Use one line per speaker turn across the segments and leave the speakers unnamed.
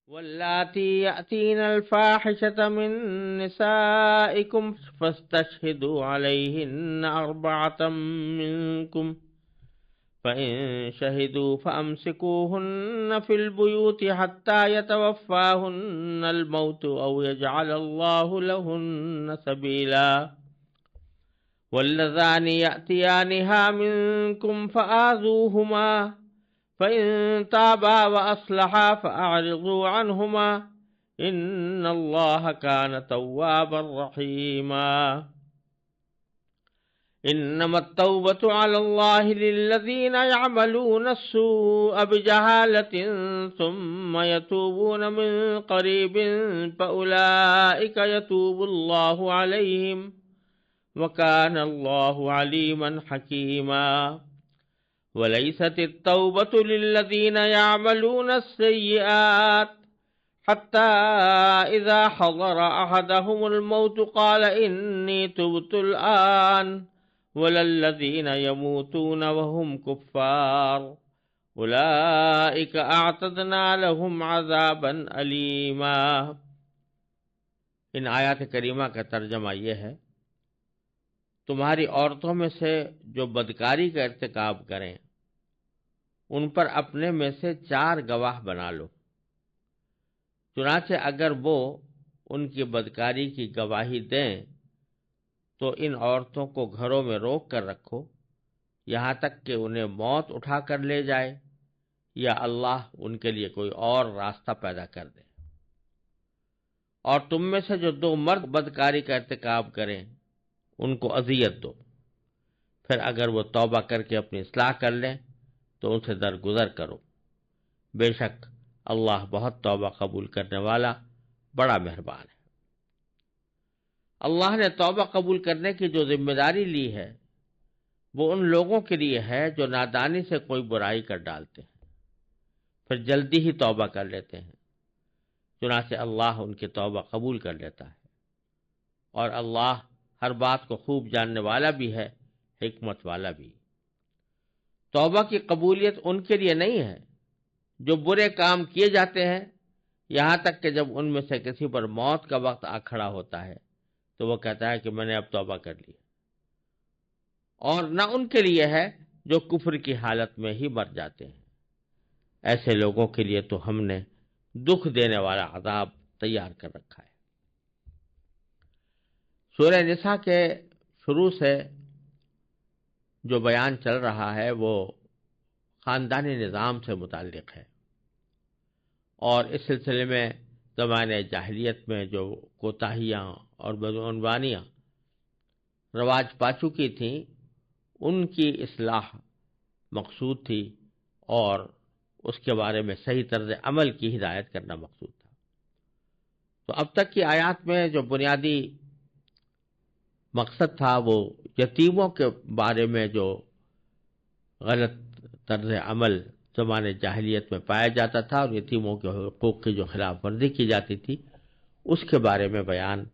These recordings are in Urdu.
واللاتی یأتین الفاحشة من نسائکم فاستشہدوا علیہن اربعة منکم فإن شهدوا فأمسكوهن في البيوت حتى يتوفاهن الموت أو يجعل الله لهن سبيلا واللذان يأتيانها منكم فآذوهما فإن تابا وأصلحا فأعرضوا عنهما إن الله كان توابا رحيما انما التوبة على الله للذين يعملون السوء بجهالة ثم يتوبون من قريب فأولئك يتوب الله عليهم وكان الله عليما حكيما وليست التوبة للذين يعملون السيئات حتى إذا حضر أحدهم الموت قال إني تبت الآن ولا الذين يموتون وهم كفار أولئك أعتدنا لهم عذابا أليما۔ ان آیات کریمہ کا ترجمہ یہ ہے، تمہاری عورتوں میں سے جو بدکاری کا ارتکاب کریں ان پر اپنے میں سے 4 گواہ بنا لو، چنانچہ اگر وہ ان کی بدکاری کی گواہی دیں تو ان عورتوں کو گھروں میں روک کر رکھو یہاں تک کہ انہیں موت اٹھا کر لے جائے یا اللہ ان کے لیے کوئی اور راستہ پیدا کر دے۔ اور تم میں سے جو 2 مرد بدکاری کا ارتکاب کریں ان کو اذیت دو، پھر اگر وہ توبہ کر کے اپنی اصلاح کر لیں تو ان سے درگزر کرو، بے شک اللہ بہت توبہ قبول کرنے والا بڑا مہربان ہے۔ اللہ نے توبہ قبول کرنے کی جو ذمہ داری لی ہے وہ ان لوگوں کے لیے ہے جو نادانی سے کوئی برائی کر ڈالتے ہیں پھر جلدی ہی توبہ کر لیتے ہیں، چنانچہ اللہ ان کی توبہ قبول کر لیتا ہے، اور اللہ ہر بات کو خوب جاننے والا بھی ہے، حکمت والا بھی۔ توبہ کی قبولیت ان کے لیے نہیں ہے جو برے کام کیے جاتے ہیں یہاں تک کہ جب ان میں سے کسی پر موت کا وقت آ کھڑا ہوتا ہے تو وہ کہتا ہے کہ میں نے اب توبہ کر لی، اور نہ ان کے لیے ہے جو کفر کی حالت میں ہی مر جاتے ہیں، ایسے لوگوں کے لیے تو ہم نے دکھ دینے والا عذاب تیار کر رکھا ہے۔ سورہ نساء کے شروع سے جو بیان چل رہا ہے وہ خاندانی نظام سے متعلق ہے، اور اس سلسلے میں زمانے جاہلیت میں جو کوتاہیاں اور بدعنوانیاں رواج پا چکی تھیں ان کی اصلاح مقصود تھی، اور اس کے بارے میں صحیح طرز عمل کی ہدایت کرنا مقصود تھا۔ تو اب تک کی آیات میں جو بنیادی مقصد تھا وہ یتیموں کے بارے میں جو غلط طرز عمل زمانے جاہلیت میں پایا جاتا تھا اور یتیموں کے حقوق کی جو خلاف ورزی کی جاتی تھی اس کے بارے میں بیان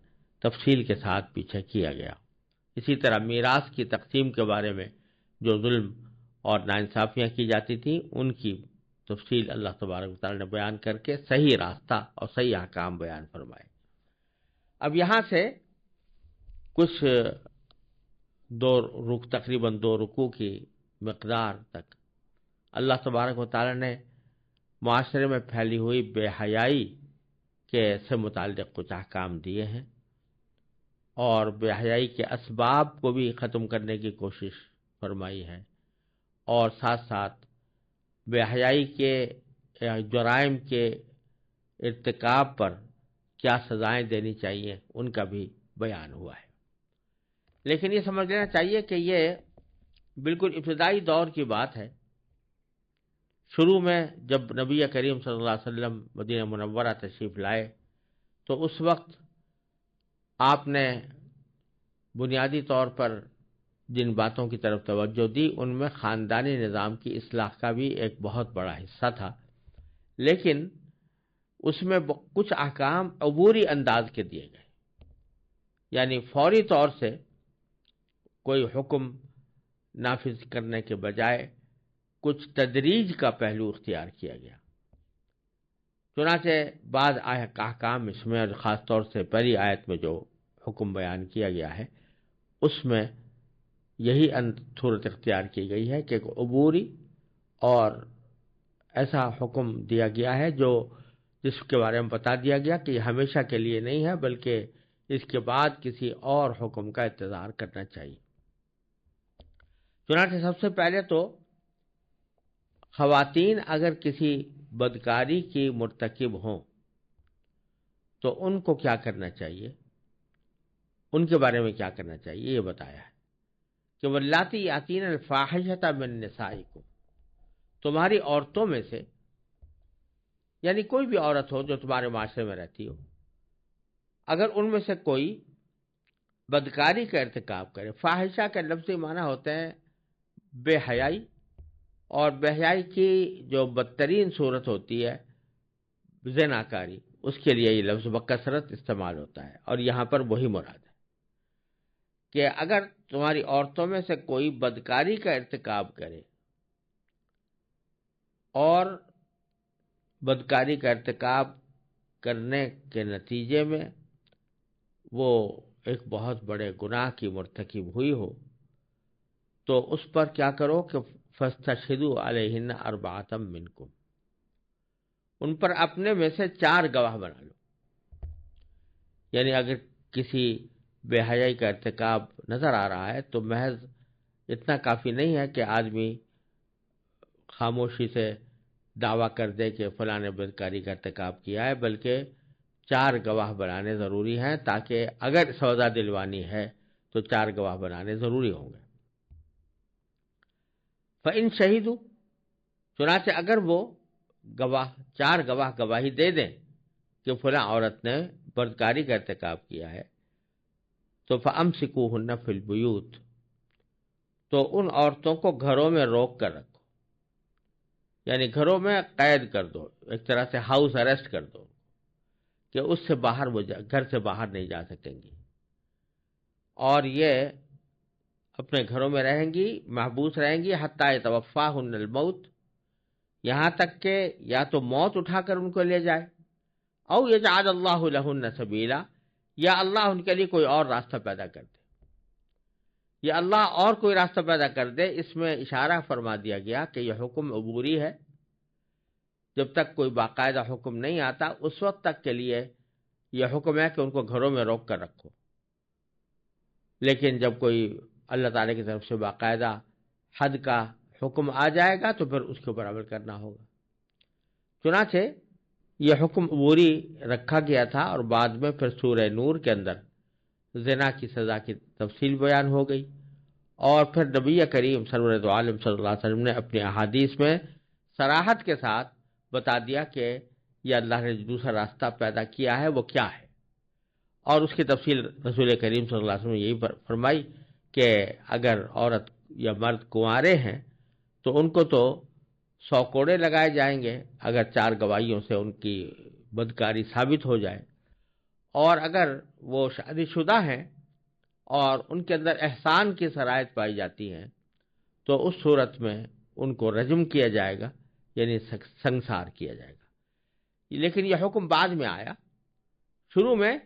تفصیل کے ساتھ پیچھے کیا گیا۔ اسی طرح میراث کی تقسیم کے بارے میں جو ظلم اور ناانصافیاں کی جاتی تھیں ان کی تفصیل اللہ تبارک و تعالی نے بیان کر کے صحیح راستہ اور صحیح احکام بیان فرمائے۔ اب یہاں سے کچھ تقریباً 2 رکوع کی مقدار تک اللہ تبارک و تعالی نے معاشرے میں پھیلی ہوئی بے حیائی کے سے متعلق کچھ احکام دیے ہیں، اور بے حیائی کے اسباب کو بھی ختم کرنے کی کوشش فرمائی ہے، اور ساتھ ساتھ بے حیائی کے جرائم کے ارتکاب پر کیا سزائیں دینی چاہیے ان کا بھی بیان ہوا ہے۔ لیکن یہ سمجھ لینا چاہیے کہ یہ بالکل ابتدائی دور کی بات ہے۔ شروع میں جب نبی کریم صلی اللہ علیہ وسلم مدینہ منورہ تشریف لائے تو اس وقت آپ نے بنیادی طور پر جن باتوں کی طرف توجہ دی ان میں خاندانی نظام کی اصلاح کا بھی ایک بہت بڑا حصہ تھا، لیکن اس میں کچھ احکام عبوری انداز کے دیے گئے، یعنی فوری طور سے کوئی حکم نافذ کرنے کے بجائے کچھ تدریج کا پہلو اختیار کیا گیا۔ چنانچہ بعض احکام اس میں، اور خاص طور سے پہلی آیت میں جو حکم بیان کیا گیا ہے اس میں یہی صورت اختیار کی گئی ہے کہ ایک عبوری اور ایسا حکم دیا گیا ہے جس کے بارے میں بتا دیا گیا کہ یہ ہمیشہ کے لیے نہیں ہے، بلکہ اس کے بعد کسی اور حکم کا انتظار کرنا چاہیے۔ چنانچہ سب سے پہلے تو خواتین اگر کسی بدکاری کی مرتکب ہوں تو ان کو کیا کرنا چاہیے، ان کے بارے میں کیا کرنا چاہیے، یہ بتایا ہے کہ واللاتی یاتین الفاحشۃ من نسائکم، تمہاری عورتوں میں سے، یعنی کوئی بھی عورت ہو جو تمہارے معاشرے میں رہتی ہو، اگر ان میں سے کوئی بدکاری کا ارتکاب کرے۔ فاحشہ کا لفظی معنی ہوتا ہے بے حیائی، اور بے حیائی کی جو بدترین صورت ہوتی ہے زناکاری، اس کے لیے یہ لفظ بکثرت استعمال ہوتا ہے، اور یہاں پر وہی مراد ہے کہ اگر تمہاری عورتوں میں سے کوئی بدکاری کا ارتکاب کرے، اور بدکاری کا ارتکاب کرنے کے نتیجے میں وہ ایک بہت بڑے گناہ کی مرتکب ہوئی ہو، تو اس پر کیا کرو کہ فاستشہدوا علیہن اربعۃ منکم، ان پر اپنے میں سے 4 گواہ بنا لو۔ یعنی اگر کسی بے حیائی کا ارتکاب نظر آ رہا ہے تو محض اتنا کافی نہیں ہے کہ آدمی خاموشی سے دعویٰ کر دے کہ فلاں نے بدکاری کا ارتکاب کیا ہے، بلکہ 4 گواہ بنانے ضروری ہیں، تاکہ اگر سودا دلوانی ہے تو 4 گواہ بنانے ضروری ہوں گے۔ فَإِن شَهِدُوا، چنانچہ اگر وہ گواہ 4 گواہ گواہی دے دیں کہ فلاں عورت نے بدکاری کا ارتکاب کیا ہے، تو فَأَمْسِكُوهُنَّ فِي الْبُيُوتِ، تو ان عورتوں کو گھروں میں روک کر رکھو، یعنی گھروں میں قید کر دو، ایک طرح سے ہاؤس اریسٹ کر دو کہ اس سے باہر وہ گھر سے باہر نہیں جا سکیں گی، اور یہ اپنے گھروں میں رہیں گی، محبوس رہیں گی، حتیٰ یتوفاہن الموت، یہاں تک کہ یا تو موت اٹھا کر ان کو لے جائے، او یجعل اللہ لہن سبیلا، یا اللہ ان کے لیے کوئی اور راستہ پیدا کر دے، یا اللہ اور کوئی راستہ پیدا کر دے۔ اس میں اشارہ فرما دیا گیا کہ یہ حکم عبوری ہے، جب تک کوئی باقاعدہ حکم نہیں آتا اس وقت تک کے لیے یہ حکم ہے کہ ان کو گھروں میں روک کر رکھو، لیکن جب کوئی اللہ تعالی کی طرف سے باقاعدہ حد کا حکم آ جائے گا تو پھر اس کے اوپر عمل کرنا ہوگا۔ چنانچہ یہ حکم عبوری رکھا گیا تھا، اور بعد میں پھر سورہ نور کے اندر زنا کی سزا کی تفصیل بیان ہو گئی، اور پھر نبی کریم سرورت عالم صلی اللہ علیہ وسلم نے اپنی احادیث میں صراحت کے ساتھ بتا دیا کہ یہ اللہ نے جو دوسرا راستہ پیدا کیا ہے وہ کیا ہے، اور اس کی تفصیل رسول کریم صلی اللہ علیہ وسلم نے یہی فرمائی کہ اگر عورت یا مرد کنوارے ہیں تو ان کو تو 100 کوڑے لگائے جائیں گے اگر 4 گواہیوں سے ان کی بدکاری ثابت ہو جائے، اور اگر وہ شادی شدہ ہیں اور ان کے اندر احسان کی شرائط پائی جاتی ہیں تو اس صورت میں ان کو رجم کیا جائے گا، یعنی سنسار کیا جائے گا۔ لیکن یہ حکم بعد میں آیا، شروع میں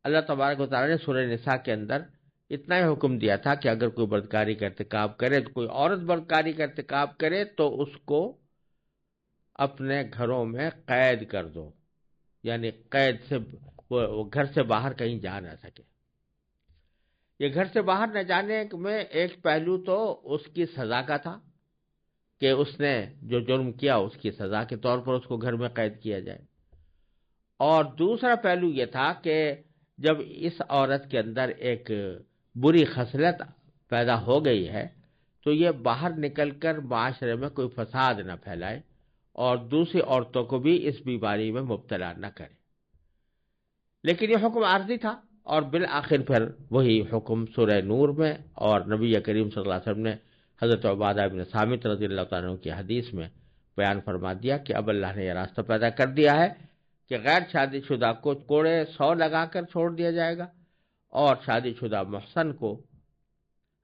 اللہ تبارک و تعالیٰ نے سورہ نساء کے اندر اتنا ہی حکم دیا تھا کہ اگر کوئی بدکاری کا ارتکاب کرے، تو کوئی عورت بدکاری کا ارتکاب کرے تو اس کو اپنے گھروں میں قید کر دو، یعنی قید سے وہ گھر سے باہر کہیں جا نہ سکے۔ یہ گھر سے باہر نہ جانے میں ایک پہلو تو اس کی سزا کا تھا کہ اس نے جو جرم کیا اس کی سزا کے طور پر اس کو گھر میں قید کیا جائے، اور دوسرا پہلو یہ تھا کہ جب اس عورت کے اندر ایک بری خصلت پیدا ہو گئی ہے تو یہ باہر نکل کر معاشرے میں کوئی فساد نہ پھیلائے اور دوسری عورتوں کو بھی اس بیماری میں مبتلا نہ کرے۔ لیکن یہ حکم عارضی تھا، اور بالآخر پھر وہی حکم سورہ نور میں اور نبی کریم صلی اللہ علیہ وسلم نے حضرت عبادہ بن صامت رضی اللہ تعالیٰ عنہ کی حدیث میں بیان فرما دیا کہ اب اللہ نے یہ راستہ پیدا کر دیا ہے کہ غیر شادی شدہ کو کوڑے 100 لگا کر چھوڑ دیا جائے گا، اور شادی شدہ محسن کو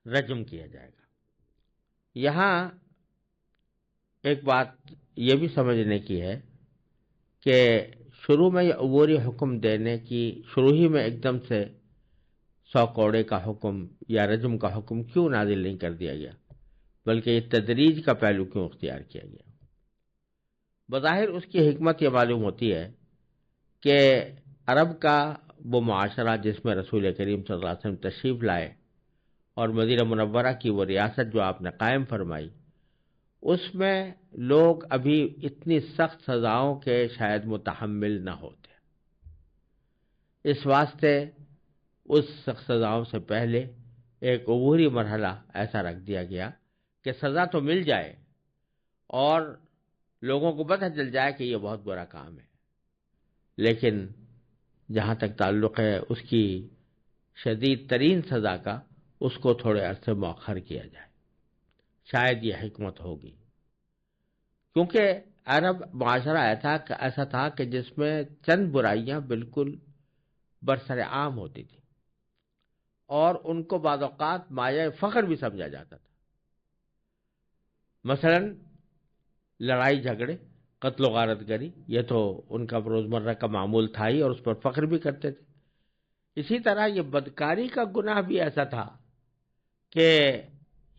رجم کیا جائے گا۔ یہاں ایک بات یہ بھی سمجھنے کی ہے کہ شروع میں یہ عبوری حکم دینے کی، شروع ہی میں ایک دم سے 100 کوڑے کا حکم یا رجم کا حکم کیوں نازل نہیں کر دیا گیا، بلکہ یہ تدریج کا پہلو کیوں اختیار کیا گیا؟ بظاہر اس کی حکمت یہ معلوم ہوتی ہے کہ عرب کا وہ معاشرہ جس میں رسول کریم صلی اللہ علیہ وسلم تشریف لائے اور مدینہ منورہ کی وہ ریاست جو آپ نے قائم فرمائی، اس میں لوگ ابھی اتنی سخت سزاؤں کے شاید متحمل نہ ہوتے۔ اس واسطے اس سخت سزاؤں سے پہلے ایک عبوری مرحلہ ایسا رکھ دیا گیا کہ سزا تو مل جائے اور لوگوں کو پتہ چل جائے کہ یہ بہت برا کام ہے، لیکن جہاں تک تعلق ہے اس کی شدید ترین سزا کا، اس کو تھوڑے عرصے مؤخر کیا جائے، شاید یہ حکمت ہوگی۔ کیونکہ عرب معاشرہ ایسا تھا کہ جس میں چند برائیاں بالکل برسر عام ہوتی تھیں اور ان کو بعض اوقات مایہ فخر بھی سمجھا جاتا تھا۔ مثلا لڑائی جھگڑے، قتل و غارت گری، یہ تو ان کا روزمرہ کا معمول تھا ہی اور اس پر فخر بھی کرتے تھے۔ اسی طرح یہ بدکاری کا گناہ بھی ایسا تھا کہ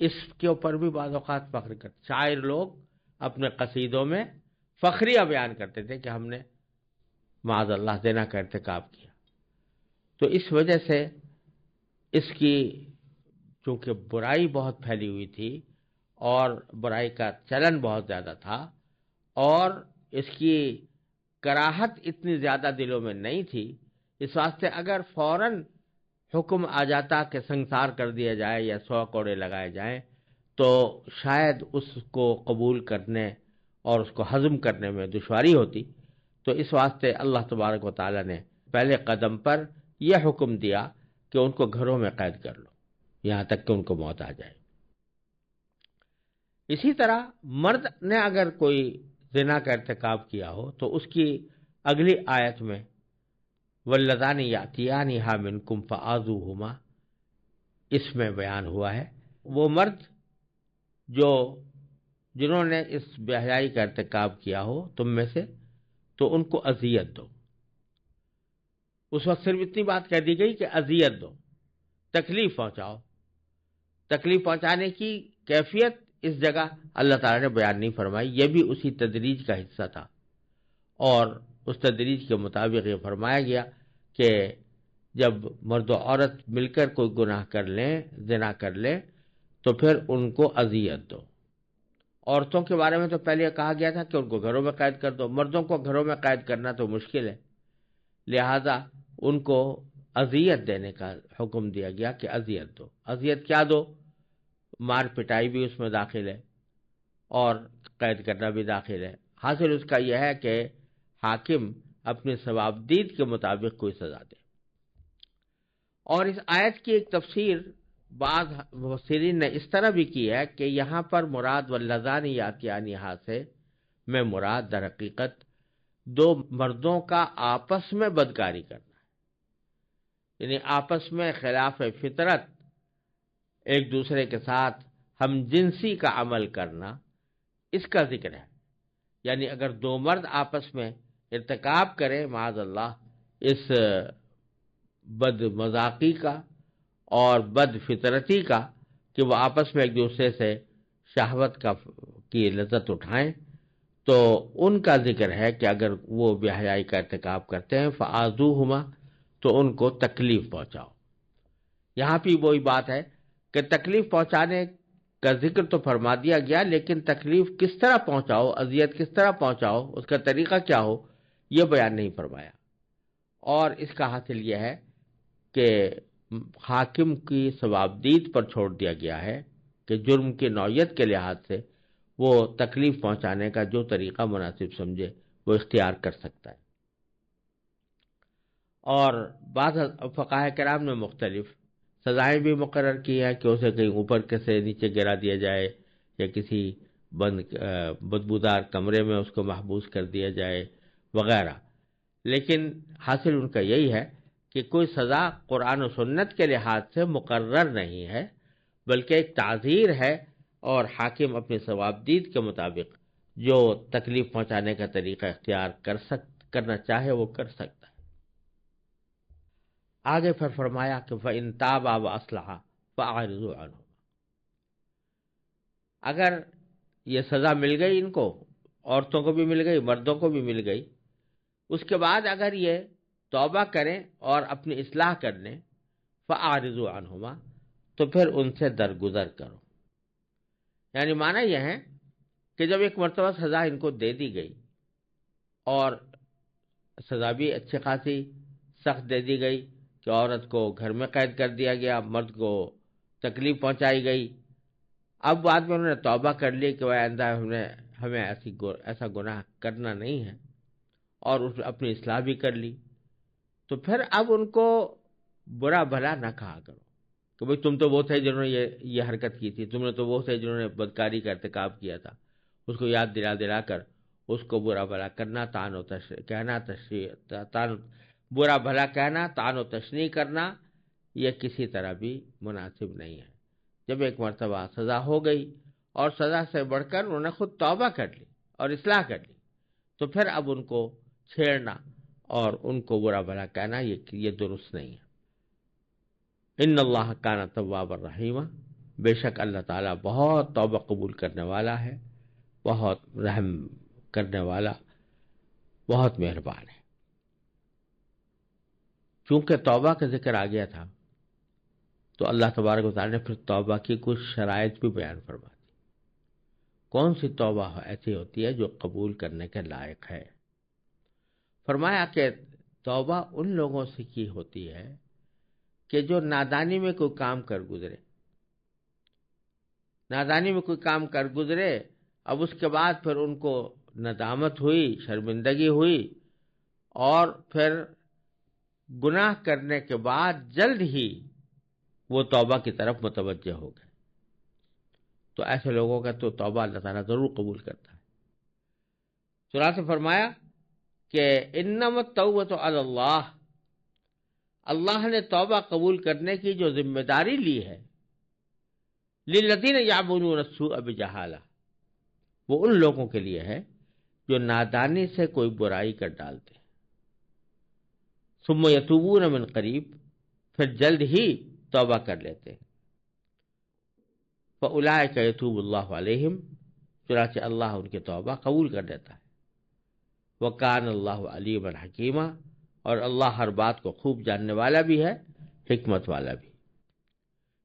اس کے اوپر بھی بعض اوقات فخر کرتے۔ شاعر لوگ اپنے قصیدوں میں فخریہ بیان کرتے تھے کہ ہم نے معاذ اللہ زنا کا ارتکاب کیا۔ تو اس وجہ سے اس کی چونکہ برائی بہت پھیلی ہوئی تھی اور برائی کا چلن بہت زیادہ تھا اور اس کی کراہت اتنی زیادہ دلوں میں نہیں تھی، اس واسطے اگر فوراً حکم آ جاتا کہ سنسار کر دیا جائے یا 100 کوڑے لگائے جائیں تو شاید اس کو قبول کرنے اور اس کو ہضم کرنے میں دشواری ہوتی۔ تو اس واسطے اللہ تبارک و تعالی نے پہلے قدم پر یہ حکم دیا کہ ان کو گھروں میں قید کر لو یہاں تک کہ ان کو موت آ جائے۔ اسی طرح مرد نے اگر کوئی زنا کا ارتکاب کیا ہو تو اس کی اگلی آیت میں واللذان یأتیانہا منکم فآذوہما، اس میں بیان ہوا ہے وہ مرد جنہوں نے اس بے حیائی کا ارتکاب کیا ہو تم میں سے، تو ان کو اذیت دو۔ اس وقت صرف اتنی بات کہہ دی گئی کہ اذیت دو، تکلیف پہنچاؤ۔ تکلیف پہنچانے کی کیفیت اس جگہ اللہ تعالیٰ نے بیان نہیں فرمائی، یہ بھی اسی تدریج کا حصہ تھا اور اس تدریج کے مطابق یہ فرمایا گیا کہ جب مرد و عورت مل کر کوئی گناہ کر لیں، زنا کر لیں، تو پھر ان کو اذیت دو۔ عورتوں کے بارے میں تو پہلے کہا گیا تھا کہ ان کو گھروں میں قید کر دو، مردوں کو گھروں میں قید کرنا تو مشکل ہے، لہذا ان کو اذیت دینے کا حکم دیا گیا کہ اذیت دو۔ اذیت کیا دو؟ مار پٹائی بھی اس میں داخل ہے اور قید کرنا بھی داخل ہے۔ حاصل اس کا یہ ہے کہ حاکم اپنے ثوابدید کے مطابق کوئی سزا دے۔ اور اس آیت کی ایک تفسیر بعض مفسرین نے اس طرح بھی کی ہے کہ یہاں پر مراد واللذان یاتیانہا سے میں مراد در حقیقت دو مردوں کا آپس میں بدکاری کرنا ہے، یعنی آپس میں خلاف فطرت ایک دوسرے کے ساتھ ہم جنسی کا عمل کرنا، اس کا ذکر ہے۔ یعنی اگر دو مرد آپس میں ارتکاب کریں معاذ اللہ اس بد مذاقی کا اور بد فطرتی کا کہ وہ آپس میں ایک دوسرے سے شہوت کی لذت اٹھائیں، تو ان کا ذکر ہے کہ اگر وہ بے حیائی کا ارتکاب کرتے ہیں فآذوہما، تو ان کو تکلیف پہنچاؤ۔ یہاں بھی وہی بات ہے کہ تکلیف پہنچانے کا ذکر تو فرما دیا گیا، لیکن تکلیف کس طرح پہنچاؤ، اذیت کس طرح پہنچاؤ، اس کا طریقہ کیا ہو، یہ بیان نہیں فرمایا۔ اور اس کا حاصل یہ ہے کہ حاکم کی ثوابدید پر چھوڑ دیا گیا ہے کہ جرم کی نوعیت کے لحاظ سے وہ تکلیف پہنچانے کا جو طریقہ مناسب سمجھے وہ اختیار کر سکتا ہے۔ اور بعض فقہاء کرام نے مختلف سزائیں بھی مقرر کی ہے کہ اسے کہیں اوپر سے نیچے گرا دیا جائے یا کسی بدبودار کمرے میں اس کو محبوس کر دیا جائے وغیرہ، لیکن حاصل ان کا یہی ہے کہ کوئی سزا قرآن و سنت کے لحاظ سے مقرر نہیں ہے، بلکہ ایک تعزیر ہے اور حاکم اپنی ثوابدید کے مطابق جو تکلیف پہنچانے کا طریقہ اختیار کرنا چاہے وہ کر سکتا ہے۔ آگے پھر فرمایا کہ فَإِن تَابَا وَأَصْلَحَا فَأَعْرِضُوا عَنْهُمَا، اگر یہ سزا مل گئی ان کو، عورتوں کو بھی مل گئی مردوں کو بھی مل گئی، اس کے بعد اگر یہ توبہ کریں اور اپنی اصلاح کر لیں، فَأَعْرِضُوا عَنْهُمَا، تو پھر ان سے درگزر کرو۔ یعنی معنی یہ ہے کہ جب ایک مرتبہ سزا ان کو دے دی گئی اور سزا بھی اچھی خاصی سخت دے دی گئی کہ عورت کو گھر میں قید کر دیا گیا، مرد کو تکلیف پہنچائی گئی، اب بعد میں انہوں نے توبہ کر لی کہ وہ آئندہ ہمیں ایسا گناہ کرنا نہیں ہے، اور اپنی اصلاح بھی کر لی، تو پھر اب ان کو برا بھلا نہ کہا کرو کہ بھئی تم تو وہ تھے جنہوں نے یہ حرکت کی تھی، تم نے تو وہ تھے جنہوں نے بدکاری کا ارتکاب کیا تھا، اس کو یاد دلا کر اس کو برا بھلا کرنا، برا بھلا کہنا، طعن و تشنیع کرنا، یہ کسی طرح بھی مناسب نہیں ہے۔ جب ایک مرتبہ سزا ہو گئی اور سزا سے بڑھ کر انہوں نے خود توبہ کر لی اور اصلاح کر لی، تو پھر اب ان کو چھیڑنا اور ان کو برا بھلا کہنا یہ درست نہیں ہے۔ ان اللہ کان توابا رحیما، بے شک اللہ تعالیٰ بہت توبہ قبول کرنے والا ہے، بہت رحم کرنے والا، بہت مہربان ہے۔ چونکہ توبہ کا ذکر آ گیا تھا تو اللہ تبارک و تعالیٰ نے پھر توبہ کی کچھ شرائط بھی بیان فرما دی۔ کون سی توبہ ایسی ہوتی ہے جو قبول کرنے کے لائق ہے؟ فرمایا کہ توبہ ان لوگوں سے کی ہوتی ہے کہ جو نادانی میں کوئی کام کر گزرے، نادانی میں کوئی کام کر گزرے، اب اس کے بعد پھر ان کو ندامت ہوئی، شرمندگی ہوئی، اور پھر گناہ کرنے کے بعد جلد ہی وہ توبہ کی طرف متوجہ ہو گئے، تو ایسے لوگوں کا تو توبہ اللہ تعالیٰ ضرور قبول کرتا ہے۔ چنانچہ فرمایا کہ انما التوبۃ علی اللہ، اللہ نے توبہ قبول کرنے کی جو ذمہ داری لی ہے، للذین یعملون السوء بجہالہ، وہ ان لوگوں کے لیے ہے جو نادانی سے کوئی برائی کر ڈالتے ہیں، ثم یتوبون من قریب، پھر جلد ہی توبہ کر لیتے ہیں، فاولئک یتوب اللہ علیہم، چنانچہ اللہ ان کی توبہ قبول کر لیتا ہے، وکان اللہ علیما حکیما، اور اللہ ہر بات کو خوب جاننے والا بھی ہے، حکمت والا بھی۔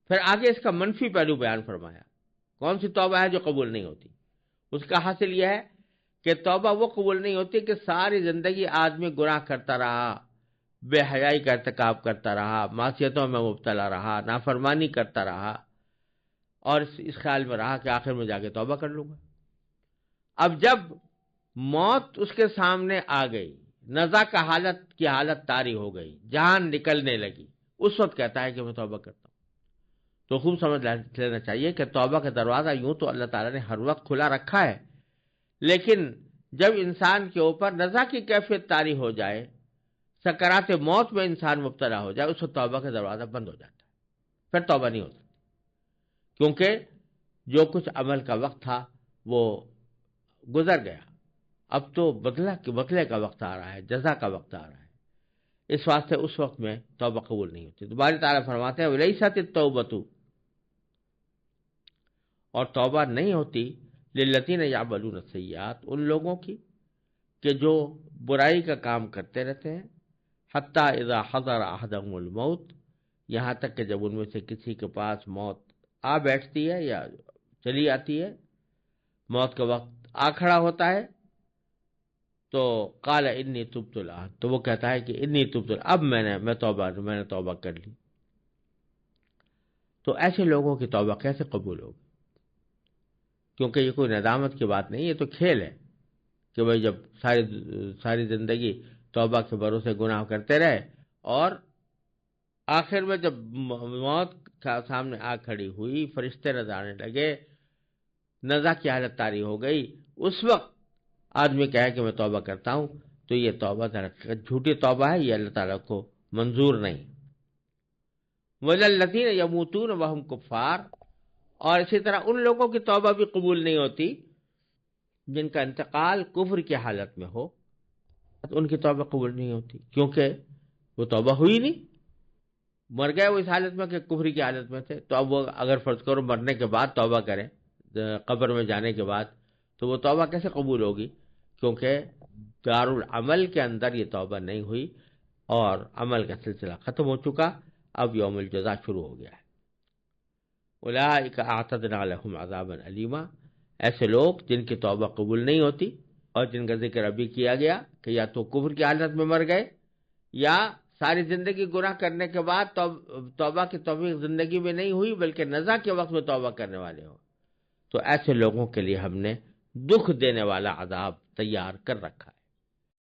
پھر آگے اس کا منفی پہلو بیان فرمایا، کون سی توبہ ہے جو قبول نہیں ہوتی؟ اس کا حاصل یہ ہے کہ توبہ وہ قبول نہیں ہوتی کہ ساری زندگی آدمی گناہ کرتا رہا، بے حیائی کا ارتکاب کرتا رہا، معصیتوں میں مبتلا رہا، نافرمانی کرتا رہا، اور اس خیال میں رہا کہ آخر میں جا کے توبہ کر لوں گا۔ اب جب موت اس کے سامنے آ گئی، نزع کی حالت طاری ہو گئی، جان نکلنے لگی، اس وقت کہتا ہے کہ میں توبہ کرتا ہوں۔ تو خوب سمجھ لینا چاہیے کہ توبہ کا دروازہ یوں تو اللہ تعالیٰ نے ہر وقت کھلا رکھا ہے، لیکن جب انسان کے اوپر نزع کی کیفیت طاری ہو جائے، سکرات موت میں انسان مبتلا ہو جائے، اس وقت توبہ کا دروازہ بند ہو جاتا ہے، پھر توبہ نہیں ہو سکتی، کیونکہ جو کچھ عمل کا وقت تھا وہ گزر گیا، اب تو بدلے کا وقت آ رہا ہے، جزا کا وقت آ رہا ہے، اس واسطے اس وقت میں توبہ قبول نہیں ہوتی۔ تو باری تعالیٰ فرماتے ہیں وَلَيْسَتِ التَّوْبَةُ، اور توبہ نہیں ہوتی لِلَّذِينَ يَعْمَلُونَ السَّيِّئَاتِ، ان لوگوں کی کہ جو برائی کا کام کرتے رہتے ہیں، حَتَّى إِذَا حَضَرَ أَحَدَهُمُ الْمَوْتُ، یہاں تک کہ جب ان میں سے کسی کے پاس موت آ بیٹھتی ہے یا چلی آتی ہے، موت کا وقت آ کھڑا ہوتا ہے، تو قال انی تبت الآن، تو وہ کہتا ہے کہ انی تبت الآن، اب میں نے توبہ کر لی۔ تو ایسے لوگوں کی توبہ کیسے قبول ہوگی؟ کیونکہ یہ کوئی ندامت کی بات نہیں، یہ تو کھیل ہے کہ بھائی جب ساری زندگی توبہ کے بھروسے گناہ کرتے رہے، اور آخر میں جب موت کا سامنے آ کھڑی ہوئی، فرشتے نظر آنے لگے، نزع کی حالت طاری ہو گئی، اس وقت آدمی کہے کہ میں توبہ کرتا ہوں، تو یہ توبہ جھوٹی توبہ ہے، یہ اللہ تعالیٰ کو منظور نہیں۔ وَلَلَّذِينَ يَمُوتُونَ وَهُمْ كُفَّارٌ، اور اسی طرح ان لوگوں کی توبہ بھی قبول نہیں ہوتی جن کا انتقال کفر کی حالت میں ہو ان کی توبہ قبول نہیں ہوتی، کیونکہ وہ توبہ ہوئی نہیں، مر گئے وہ اس حالت میں کہ کفر کی حالت میں تھے۔ تو اب وہ اگر فرض کرو مرنے کے بعد توبہ کریں قبر میں جانے کے بعد، تو وہ توبہ کیسے قبول ہوگی؟ کیونکہ دار العمل کے اندر یہ توبہ نہیں ہوئی اور عمل کا سلسلہ ختم ہو چکا، اب یوم الجزا شروع ہو گیا ہے۔ اولئک اعتدنا لهم عذابا الیما، ایسے لوگ جن کی توبہ قبول نہیں ہوتی اور جن کا ذکر ابھی کیا گیا کہ یا تو کفر کی حالت میں مر گئے یا ساری زندگی گناہ کرنے کے بعد توبہ کی توفیق زندگی میں نہیں ہوئی بلکہ نزا کے وقت میں توبہ کرنے والے ہوں، تو ایسے لوگوں کے لیے ہم نے دکھ دینے والا عذاب تیار کر رکھا ہے۔